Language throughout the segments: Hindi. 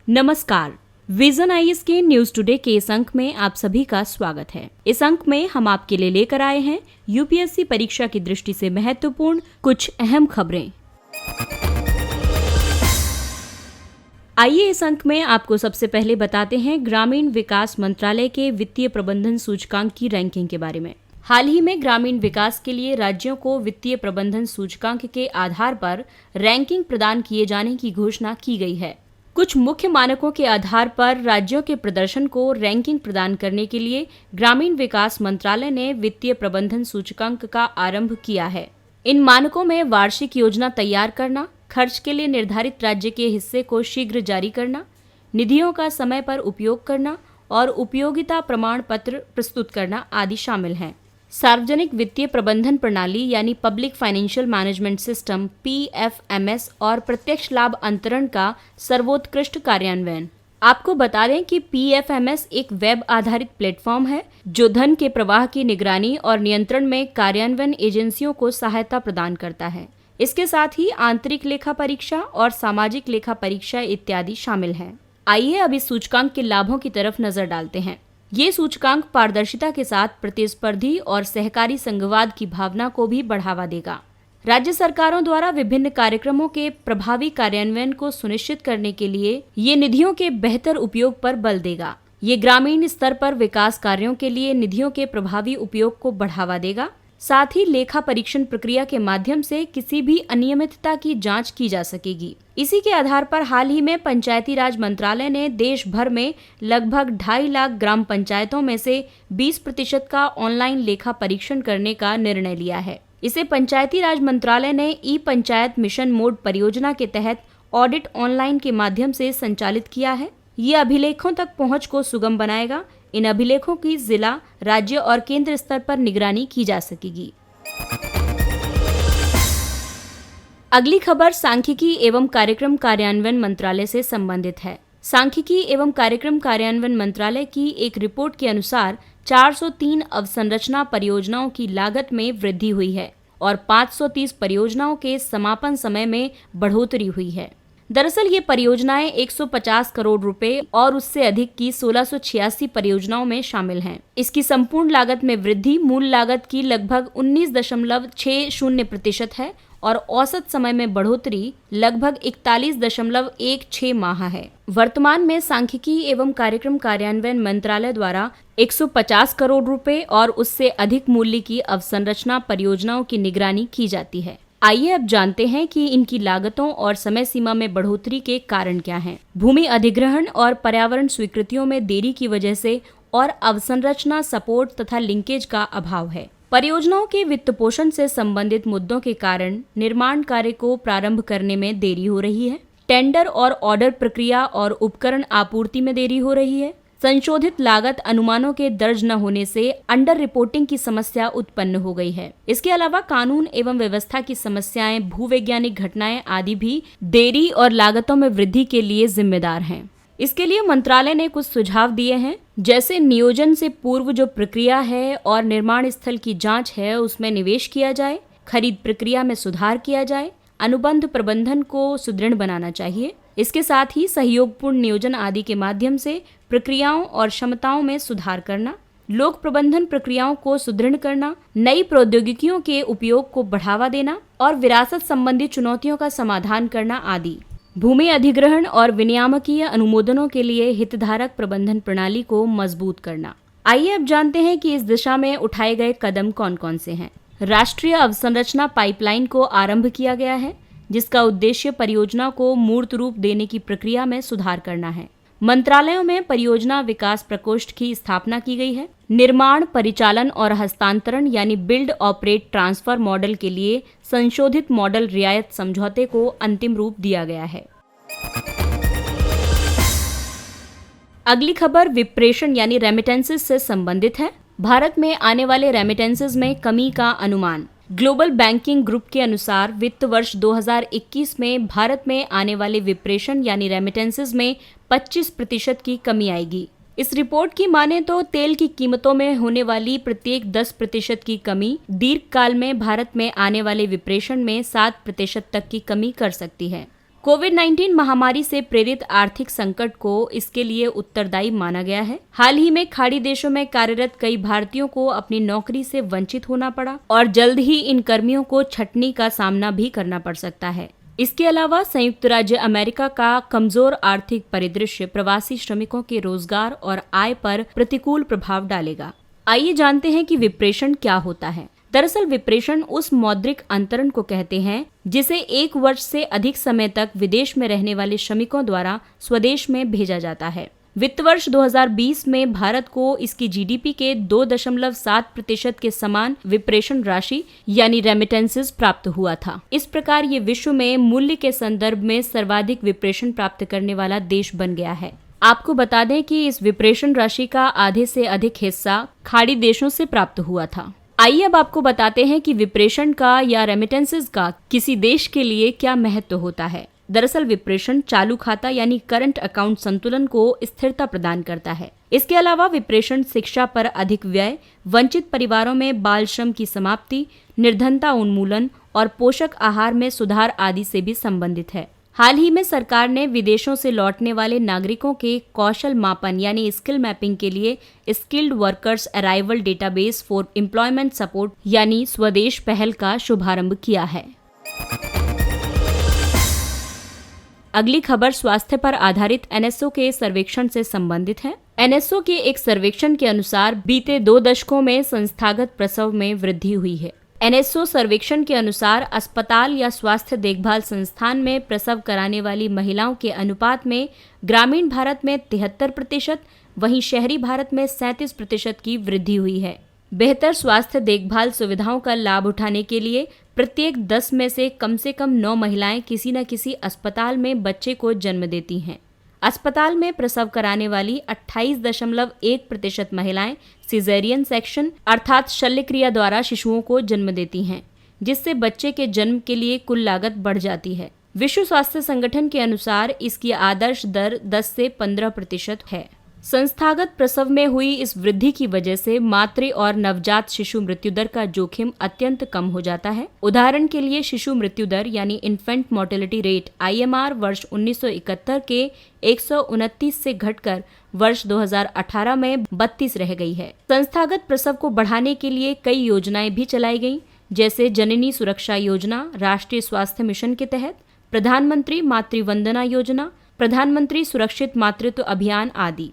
नमस्कार। विजन आईएएस के न्यूज टुडे के इस अंक में आप सभी का स्वागत है। इस अंक में हम आपके लिए लेकर आए हैं यूपीएससी परीक्षा की दृष्टि से महत्वपूर्ण कुछ अहम खबरें। आइए इस अंक में आपको सबसे पहले बताते हैं ग्रामीण विकास मंत्रालय के वित्तीय प्रबंधन सूचकांक की रैंकिंग के बारे में। हाल ही में ग्रामीण विकास के लिए राज्यों को वित्तीय प्रबंधन सूचकांक के आधार पर रैंकिंग प्रदान किए जाने की घोषणा की गई है। कुछ मुख्य मानकों के आधार पर राज्यों के प्रदर्शन को रैंकिंग प्रदान करने के लिए ग्रामीण विकास मंत्रालय ने वित्तीय प्रबंधन सूचकांक का आरंभ किया है। इन मानकों में वार्षिक योजना तैयार करना, खर्च के लिए निर्धारित राज्य के हिस्से को शीघ्र जारी करना, निधियों का समय पर उपयोग करना और उपयोगिता प्रमाण पत्र प्रस्तुत करना आदि शामिल हैं। सार्वजनिक वित्तीय प्रबंधन प्रणाली यानी public financial management system PFMS और प्रत्यक्ष लाभ अंतरण का सर्वोत्कृष्ट कार्यान्वयन। आपको बता दें कि PFMS एक वेब आधारित प्लेटफॉर्म है जो धन के प्रवाह की निगरानी और नियंत्रण में कार्यान्वयन एजेंसियों को सहायता प्रदान करता है। इसके साथ ही आंतरिक लेखा परीक्षा और सामाजिक लेखा परीक्षा इत्यादि शामिल हैं। आइए अब इस सूचकांक के लाभों की तरफ नजर डालते हैं। ये सूचकांक पारदर्शिता के साथ प्रतिस्पर्धी और सहकारी संघवाद की भावना को भी बढ़ावा देगा। राज्य सरकारों द्वारा विभिन्न कार्यक्रमों के प्रभावी कार्यान्वयन को सुनिश्चित करने के लिए ये निधियों के बेहतर उपयोग पर बल देगा। ये ग्रामीण स्तर पर विकास कार्यों के लिए निधियों के प्रभावी उपयोग को बढ़ावा देगा। साथ ही लेखा परीक्षण प्रक्रिया के माध्यम से किसी भी अनियमितता की जांच की जा सकेगी। इसी के आधार पर हाल ही में पंचायती राज मंत्रालय ने देश भर में लगभग 2.5 लाख ग्राम पंचायतों में से 20% का ऑनलाइन लेखा परीक्षण करने का निर्णय लिया है। इसे पंचायती राज मंत्रालय ने ई पंचायत मिशन मोड परियोजना के तहत ऑडिट ऑनलाइन के माध्यम से संचालित किया है। ये अभिलेखों तक पहुंच को सुगम बनाएगा। इन अभिलेखों की जिला, राज्य और केंद्र स्तर पर निगरानी की जा सकेगी। अगली खबर सांख्यिकी एवं कार्यक्रम कार्यान्वयन मंत्रालय से संबंधित है। सांख्यिकी एवं कार्यक्रम कार्यान्वयन मंत्रालय की एक रिपोर्ट के अनुसार 403 अवसंरचना परियोजनाओं की लागत में वृद्धि हुई है और 530 परियोजनाओं के समापन समय में बढ़ोतरी हुई है। दरअसल ये परियोजनाएं 150 करोड़ रुपए और उससे अधिक की 1686 परियोजनाओं में शामिल हैं। इसकी संपूर्ण लागत में वृद्धि मूल लागत की लगभग 19.60% है और औसत समय में बढ़ोतरी लगभग 41.16 माह है। वर्तमान में सांख्यिकी एवं कार्यक्रम कार्यान्वयन मंत्रालय द्वारा 150 करोड़ रुपए और उससे अधिक मूल्य की अवसंरचना परियोजनाओं की निगरानी की जाती है। आइए अब जानते हैं कि इनकी लागतों और समय सीमा में बढ़ोतरी के कारण क्या हैं। भूमि अधिग्रहण और पर्यावरण स्वीकृतियों में देरी की वजह से और अवसंरचना सपोर्ट तथा लिंकेज का अभाव है। परियोजनाओं के वित्त पोषण से संबंधित मुद्दों के कारण निर्माण कार्य को प्रारंभ करने में देरी हो रही है। टेंडर और ऑर्डर प्रक्रिया और उपकरण आपूर्ति में देरी हो रही है। संशोधित लागत अनुमानों के दर्ज न होने से अंडर रिपोर्टिंग की समस्या उत्पन्न हो गई है। इसके अलावा कानून एवं व्यवस्था की समस्याएं, भूवैज्ञानिक घटनाएं आदि भी देरी और लागतों में वृद्धि के लिए जिम्मेदार हैं। इसके लिए मंत्रालय ने कुछ सुझाव दिए हैं, जैसे नियोजन से पूर्व जो प्रक्रिया है और निर्माण स्थल की जांच है उसमें निवेश किया जाए, खरीद प्रक्रिया में सुधार किया जाए, अनुबंध प्रबंधन को सुदृढ़ बनाना चाहिए। इसके साथ ही सहयोगपूर्ण नियोजन आदि के माध्यम से प्रक्रियाओं और क्षमताओं में सुधार करना, लोक प्रबंधन प्रक्रियाओं को सुदृढ़ करना, नई प्रौद्योगिकियों के उपयोग को बढ़ावा देना और विरासत संबंधी चुनौतियों का समाधान करना आदि। भूमि अधिग्रहण और विनियामकीय अनुमोदनों के लिए हितधारक प्रबंधन प्रणाली को मजबूत करना। आइए अब जानते हैं कि इस दिशा में उठाए गए कदम कौन कौन से हैं। राष्ट्रीय अवसंरचना पाइपलाइन को आरंभ किया गया है, जिसका उद्देश्य परियोजना को मूर्त रूप देने की प्रक्रिया में सुधार करना है। मंत्रालयों में परियोजना विकास प्रकोष्ठ की स्थापना की गई है। निर्माण, परिचालन और हस्तांतरण यानी बिल्ड ऑपरेट ट्रांसफर मॉडल के लिए संशोधित मॉडल रियायत समझौते को अंतिम रूप दिया गया है। अगली खबर विप्रेषण यानी रेमिटेंसेस से संबंधित है। भारत में आने वाले रेमिटेंसेस में कमी का अनुमान। ग्लोबल बैंकिंग ग्रुप के अनुसार वित्त वर्ष 2021 में भारत में आने वाले विप्रेषण यानी रेमिटेंसेस में 25% की कमी आएगी। इस रिपोर्ट की माने तो तेल की कीमतों में होने वाली प्रत्येक 10% की कमी दीर्घकाल में भारत में आने वाले विप्रेषण में 7% तक की कमी कर सकती है। कोविड-19 महामारी से प्रेरित आर्थिक संकट को इसके लिए उत्तरदायी माना गया है। हाल ही में खाड़ी देशों में कार्यरत कई भारतीयों को अपनी नौकरी से वंचित होना पड़ा और जल्द ही इन कर्मियों को छटनी का सामना भी करना पड़ सकता है। इसके अलावा संयुक्त राज्य अमेरिका का कमजोर आर्थिक परिदृश्य प्रवासी श्रमिकों के रोजगार और आय पर प्रतिकूल प्रभाव डालेगा। आइए जानते हैं कि विप्रेषण क्या होता है। दरअसल विप्रेषण उस मौद्रिक अंतरण को कहते हैं जिसे 1 वर्ष से अधिक समय तक विदेश में रहने वाले श्रमिकों द्वारा स्वदेश में भेजा जाता है। वित्त वर्ष 2020 में भारत को इसकी जीडीपी के 2.7% के समान विप्रेषण राशि यानी रेमिटेंसेस प्राप्त हुआ था। इस प्रकार ये विश्व में मूल्य के संदर्भ में सर्वाधिक विप्रेषण प्राप्त करने वाला देश बन गया है। आपको बता दें कि इस विप्रेषण राशि का आधे से अधिक हिस्सा खाड़ी देशों से प्राप्त हुआ था। आइए अब आपको बताते हैं कि विप्रेषण का या रेमिटेंसेस का किसी देश के लिए क्या महत्व होता है। दरअसल विप्रेषण चालू खाता यानी करंट अकाउंट संतुलन को स्थिरता प्रदान करता है। इसके अलावा विप्रेषण शिक्षा पर अधिक व्यय, वंचित परिवारों में बाल श्रम की समाप्ति, निर्धनता उन्मूलन और पोषक आहार में सुधार आदि से भी संबंधित है। हाल ही में सरकार ने विदेशों से लौटने वाले नागरिकों के कौशल मापन यानी स्किल मैपिंग के लिए skilled workers arrival database for employment support यानी स्वदेश पहल का शुभारंभ किया है। अगली खबर स्वास्थ्य पर आधारित एनएसओ के सर्वेक्षण से संबंधित है। एनएसओ के एक सर्वेक्षण के अनुसार बीते 2 दशकों में संस्थागत प्रसव में वृद्धि हुई है। एनएसओ सर्वेक्षण के अनुसार अस्पताल या स्वास्थ्य देखभाल संस्थान में प्रसव कराने वाली महिलाओं के अनुपात में ग्रामीण भारत में 73%, वहीं शहरी भारत में 37% की वृद्धि हुई है। बेहतर स्वास्थ्य देखभाल सुविधाओं का लाभ उठाने के लिए प्रत्येक 10 में से कम 9 महिलाएं किसी न किसी अस्पताल में बच्चे को जन्म देती हैं। अस्पताल में प्रसव कराने वाली 28.1% महिलाएं सिजेरियन सेक्शन अर्थात शल्यक्रिया द्वारा शिशुओं को जन्म देती हैं, जिससे बच्चे के जन्म के लिए कुल लागत बढ़ जाती है। विश्व स्वास्थ्य संगठन के अनुसार इसकी आदर्श दर 10 से 15% है। संस्थागत प्रसव में हुई इस वृद्धि की वजह से मातृ और नवजात शिशु मृत्यु दर का जोखिम अत्यंत कम हो जाता है। उदाहरण के लिए शिशु मृत्यु दर यानी इन्फेंट मोर्टेलिटी रेट IMR वर्ष 1971 के 129 से घटकर वर्ष 2018 में 32 रह गई है। संस्थागत प्रसव को बढ़ाने के लिए कई योजनाएं भी चलाई गईं, जैसे जननी सुरक्षा योजना, राष्ट्रीय स्वास्थ्य मिशन के तहत प्रधानमंत्री मातृ वंदना योजना, प्रधानमंत्री सुरक्षित मातृत्व अभियान आदि।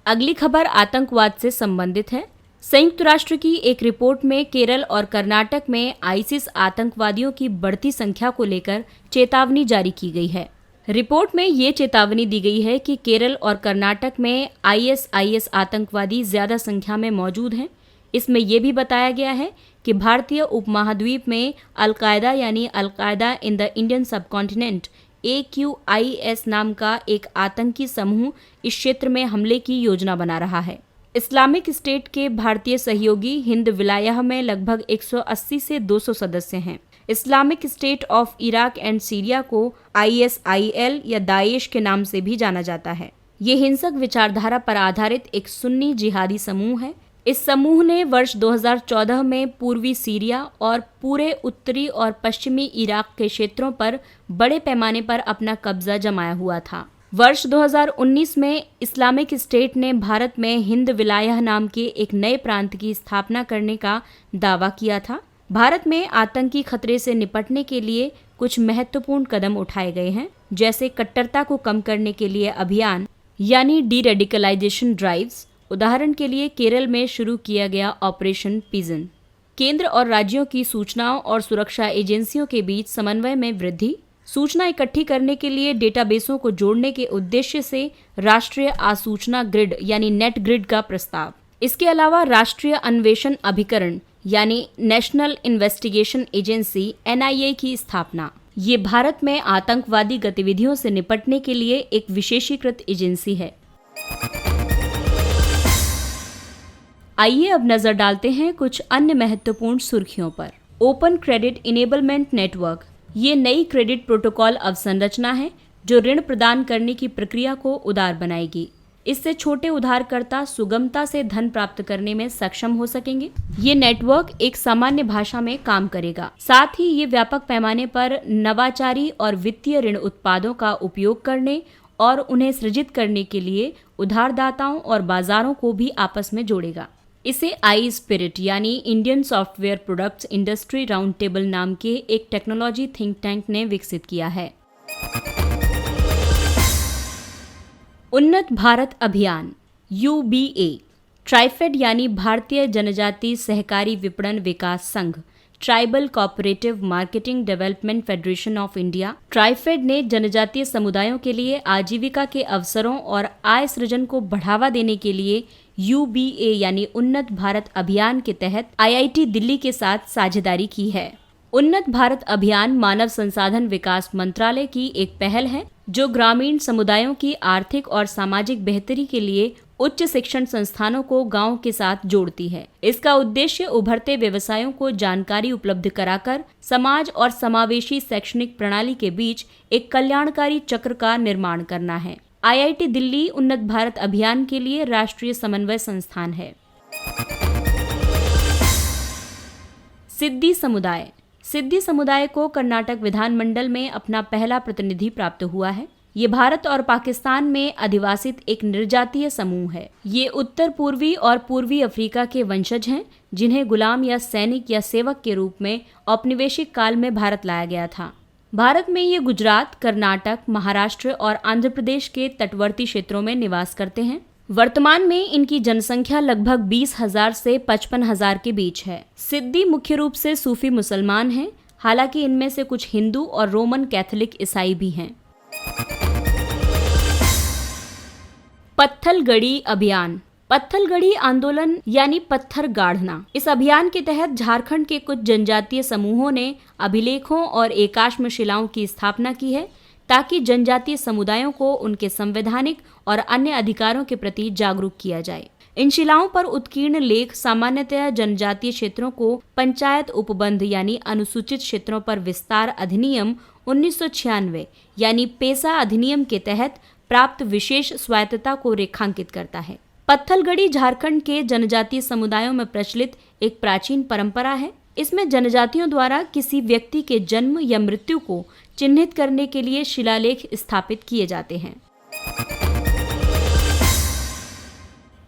अगली खबर आतंकवाद से संबंधित है। संयुक्त राष्ट्र की एक रिपोर्ट में केरल और कर्नाटक में आईसिस आतंकवादियों की बढ़ती संख्या को लेकर चेतावनी जारी की गई है। रिपोर्ट में ये चेतावनी दी गई है कि केरल और कर्नाटक में ISIS आतंकवादी ज्यादा संख्या में मौजूद हैं। इसमें यह भी बताया गया है कि भारतीय उपमहाद्वीप में अलकायदा यानी al Qaeda in the Indian subcontinent AQIS नाम का एक आतंकी समूह इस क्षेत्र में हमले की योजना बना रहा है। इस्लामिक स्टेट के भारतीय सहयोगी हिंद विलायह में लगभग 180 से 200 सदस्य हैं। Islamic state of Iraq and Syria को ISIL या दाएश के नाम से भी जाना जाता है। ये हिंसक विचारधारा पर आधारित एक सुन्नी जिहादी समूह है। इस समूह ने वर्ष 2014 में पूर्वी सीरिया और पूरे उत्तरी और पश्चिमी इराक के क्षेत्रों पर बड़े पैमाने पर अपना कब्जा जमाया हुआ था। वर्ष 2019 में इस्लामिक स्टेट ने भारत में हिंद विलायह नाम के एक नए प्रांत की स्थापना करने का दावा किया था। भारत में आतंकी खतरे से निपटने के लिए कुछ महत्वपूर्ण कदम उठाए गए हैं, जैसे कट्टरता को कम करने के लिए अभियान यानी डी-रेडिकलाइजेशन ड्राइव्स। उदाहरण के लिए केरल में शुरू किया गया ऑपरेशन पिजन। केंद्र और राज्यों की सूचनाओं और सुरक्षा एजेंसियों के बीच समन्वय में वृद्धि, सूचना इकट्ठी करने के लिए डेटाबेसों को जोड़ने के उद्देश्य से राष्ट्रीय आसूचना ग्रिड यानी नेट ग्रिड का प्रस्ताव। इसके अलावा राष्ट्रीय अन्वेषण अभिकरण यानी नेशनल इन्वेस्टिगेशन एजेंसी NIA की स्थापना। ये भारत में आतंकवादी गतिविधियों से निपटने के लिए एक विशेषीकृत एजेंसी है। आइए अब नजर डालते हैं कुछ अन्य महत्वपूर्ण सुर्खियों पर। ओपन क्रेडिट इनेबलमेंट नेटवर्क ये नई क्रेडिट प्रोटोकॉल अवसंरचना है जो ऋण प्रदान करने की प्रक्रिया को उदार बनाएगी। इससे छोटे उधारकर्ता सुगमता से धन प्राप्त करने में सक्षम हो सकेंगे। ये नेटवर्क एक सामान्य भाषा में काम करेगा। साथ ही ये व्यापक पैमाने पर नवाचारी और वित्तीय ऋण उत्पादों का उपयोग करने और उन्हें सृजित करने के लिए उधारदाताओं और बाजारों को भी आपस में जोड़ेगा। इसे आई स्पिरिट यानी Indian software products industry round table नाम के एक टेक्नोलॉजी थिंक टैंक ने विकसित किया है। उन्नत भारत अभियान UBA, ट्राइफेड यानी भारतीय जनजाति सहकारी विपणन विकास संघ, tribal cooperative marketing development federation of India, TRIFED ने जनजातीय समुदायों के लिए आजीविका के अवसरों और आय सृजन को बढ़ावा देने के लिए UBA यानी उन्नत भारत अभियान के तहत IIT दिल्ली के साथ साझेदारी की है। उन्नत भारत अभियान मानव संसाधन विकास मंत्रालय की एक पहल है जो ग्रामीण समुदायों की आर्थिक और सामाजिक बेहतरी के लिए उच्च शिक्षण संस्थानों को गांव के साथ जोड़ती है। इसका उद्देश्य उभरते व्यवसायों को जानकारी उपलब्ध कराकर समाज और समावेशी शैक्षणिक प्रणाली के बीच एक कल्याणकारी चक्र का निर्माण करना है। IIT दिल्ली उन्नत भारत अभियान के लिए राष्ट्रीय समन्वय संस्थान है। सिद्दी समुदाय को कर्नाटक विधानमंडल में अपना पहला प्रतिनिधि प्राप्त हुआ है। ये भारत और पाकिस्तान में अधिवासित एक निर्जातीय समूह है। ये उत्तर पूर्वी और पूर्वी अफ्रीका के वंशज हैं जिन्हें गुलाम या सैनिक या सेवक के रूप में औपनिवेशिक काल में भारत लाया गया था। भारत में ये गुजरात, कर्नाटक, महाराष्ट्र और आंध्र प्रदेश के तटवर्ती क्षेत्रों में निवास करते हैं। वर्तमान में इनकी जनसंख्या लगभग 20,000 से 55,000 के बीच है। सिद्दी मुख्य रूप से सूफी मुसलमान हैं, हालांकि इनमें से कुछ हिंदू और रोमन कैथोलिक ईसाई भी हैं। पत्थलगड़ी अभियान, पत्थलगड़ी आंदोलन यानी पत्थर गाढ़ना। इस अभियान के तहत झारखंड के कुछ जनजातीय समूहों ने अभिलेखों और एकाश्म शिलाओं की स्थापना की है ताकि जनजातीय समुदायों को उनके संवैधानिक और अन्य अधिकारों के प्रति जागरूक किया जाए। इन शिलाओं पर उत्कीर्ण लेख सामान्यतः जनजातीय क्षेत्रों को पंचायत उपबंध यानी अनुसूचित क्षेत्रों पर विस्तार अधिनियम 1996 यानी पेसा अधिनियम के तहत प्राप्त विशेष स्वायत्तता को रेखांकित करता है। पत्थलगड़ी झारखंड के जनजातीय समुदायों में प्रचलित एक प्राचीन परंपरा है। इसमें जनजातियों द्वारा किसी व्यक्ति के जन्म या मृत्यु को चिन्हित करने के लिए शिलालेख स्थापित किए जाते हैं।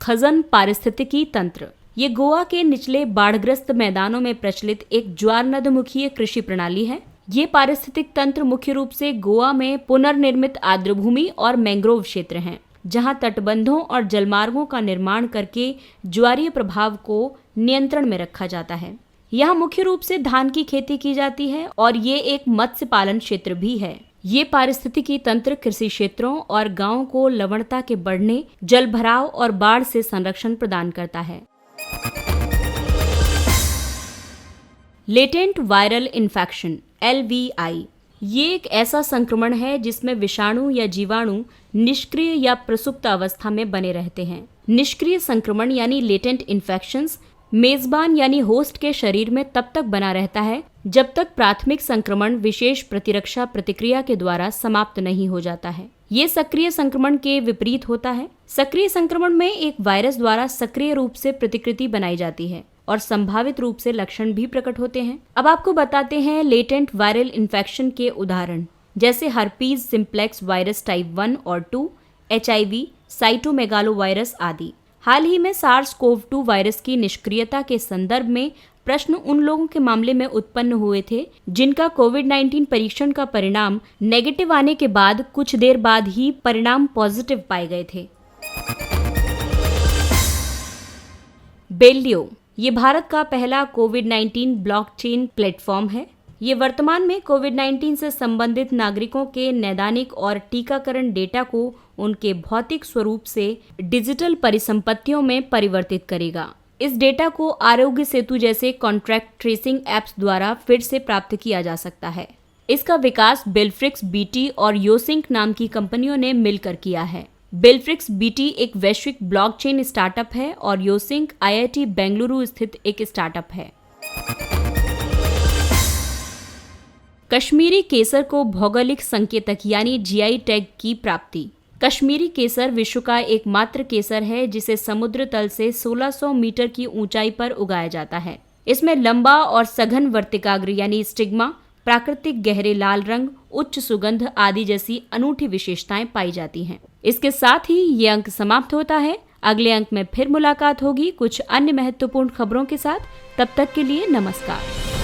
खजन पारिस्थितिकी तंत्र, ये गोवा के निचले बाढ़ग्रस्त मैदानों में प्रचलित एक ज्वारनदमुखीय कृषि प्रणाली है। ये पारिस्थितिक तंत्र मुख्य रूप से गोवा में पुनर्निर्मित आर्द्रभूमि और मैंग्रोव क्षेत्र हैं, जहां तटबंधों और जलमार्गों का निर्माण करके ज्वारीय प्रभाव को नियंत्रण में रखा जाता है। यहाँ मुख्य रूप से धान की खेती की जाती है और ये एक मत्स्य पालन क्षेत्र भी है। ये पारिस्थितिकी तंत्र कृषि क्षेत्रों और गांवों को लवणता के बढ़ने, जल भराव और बाढ़ से संरक्षण प्रदान करता है। लेटेंट वायरल इन्फेक्शन LVI, ये एक ऐसा संक्रमण है जिसमें विषाणु या जीवाणु निष्क्रिय या प्रसुप्त अवस्था में बने रहते हैं। निष्क्रिय संक्रमण यानी लेटेंट इन्फेक्शंस मेजबान यानी होस्ट के शरीर में तब तक बना रहता है जब तक प्राथमिक संक्रमण विशेष प्रतिरक्षा प्रतिक्रिया के द्वारा समाप्त नहीं हो जाता है। ये सक्रिय संक्रमण के विपरीत होता है। सक्रिय संक्रमण में एक वायरस द्वारा सक्रिय रूप से प्रतिकृति बनाई जाती है और संभावित रूप से लक्षण भी प्रकट होते हैं। अब आपको बताते हैं लेटेंट वायरल इन्फेक्शन के उदाहरण, जैसे हर्पीज सिम्प्लेक्स वायरस टाइप 1 और 2, HIV, साइटोमेगालोवायरस आदि। हाल ही में SARS-CoV-2 वायरस की निष्क्रियता के संदर्भ में प्रश्न उन लोगों के मामले में उत्पन्न हुए थे जिनका कोविड-19 परीक्षण का परिणाम नेगेटिव आने के बाद कुछ देर बाद ही परिणाम पॉजिटिव पाए गए थे। बेल्डियो, ये भारत का पहला कोविड-19 ब्लॉकचेन प्लेटफॉर्म है। ये वर्तमान में कोविड-19 से संबंधित नागरिकों के नैदानिक और टीकाकरण डेटा को उनके भौतिक स्वरूप से डिजिटल परिसंपत्तियों में परिवर्तित करेगा। इस डेटा को आरोग्य सेतु जैसे कॉन्ट्रैक्ट ट्रेसिंग एप्स द्वारा फिर से प्राप्त किया जा सकता है। इसका विकास बिलफ्रिक्स बीटी और योसिंक नाम की कंपनियों ने मिलकर किया है। बिलफ्रिक्स बीटी एक वैश्विक ब्लॉकचेन स्टार्टअप है और योसिंक IIT बेंगलुरु स्थित एक स्टार्टअप है। कश्मीरी केसर को भौगोलिक संकेतक यानी GI टैग की प्राप्ति। कश्मीरी केसर विश्व का एकमात्र केसर है जिसे समुद्र तल से 1600 मीटर की ऊंचाई पर उगाया जाता है। इसमें लंबा और सघन वर्तिकाग्र यानी स्टिग्मा, प्राकृतिक गहरे लाल रंग, उच्च सुगंध आदि जैसी अनूठी विशेषताएं पाई जाती हैं। इसके साथ ही ये अंक समाप्त होता है। अगले अंक में फिर मुलाकात होगी कुछ अन्य महत्वपूर्ण खबरों के साथ। तब तक के लिए नमस्कार।